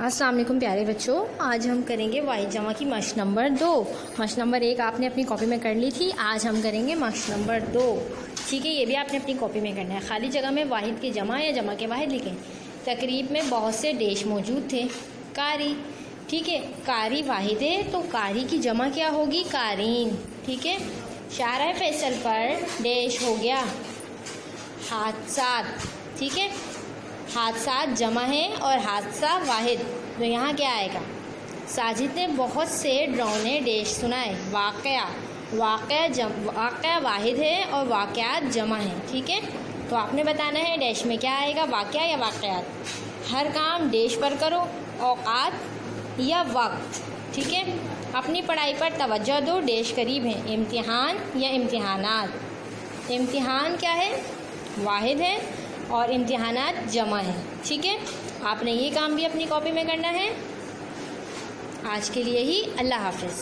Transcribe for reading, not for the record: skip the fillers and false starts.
अस्सलाम वालेकुम प्यारे बच्चों, आज हम करेंगे वाहिद जमा की मश्क नंबर 2। मश्क नंबर 1 आपने अपनी कॉपी में कर ली थी, आज हम करेंगे मश्क नंबर 2। ठीक है, ये भी आपने अपनी कॉपी में करना है। खाली जगह में वाहिद के जमा या जमा के वाहिद लिखें। तकरीब में बहुत से देश मौजूद थे। कारी, ठीक है, कारी वाहिद है तो कारी की जमा क्या होगी? कारीन। ठीक है, शारा फैसल पर देश हो गया हादसात। ठीक है, हादसात जमा है और हादसा वाहिद, तो यहाँ क्या आएगा? साजिद ने बहुत से डरावने देश सुनाए। वाक़या वाहिद है और वाक़यात जमा है। ठीक है, तो आपने बताना है देश में क्या आएगा, वाक़या या वाक़यात। हर काम देश पर करो, औकात या वक्त। ठीक है, अपनी पढ़ाई पर तवज्जो दो, देश करीब है। इम्तिहान या इम्तिहानात। इम्तिहान क्या है? वाहिद है और इम्तिहानात जमा है। ठीक है, आपने ये काम भी अपनी कॉपी में करना है। आज के लिए ही अल्लाह हाफ़िज़।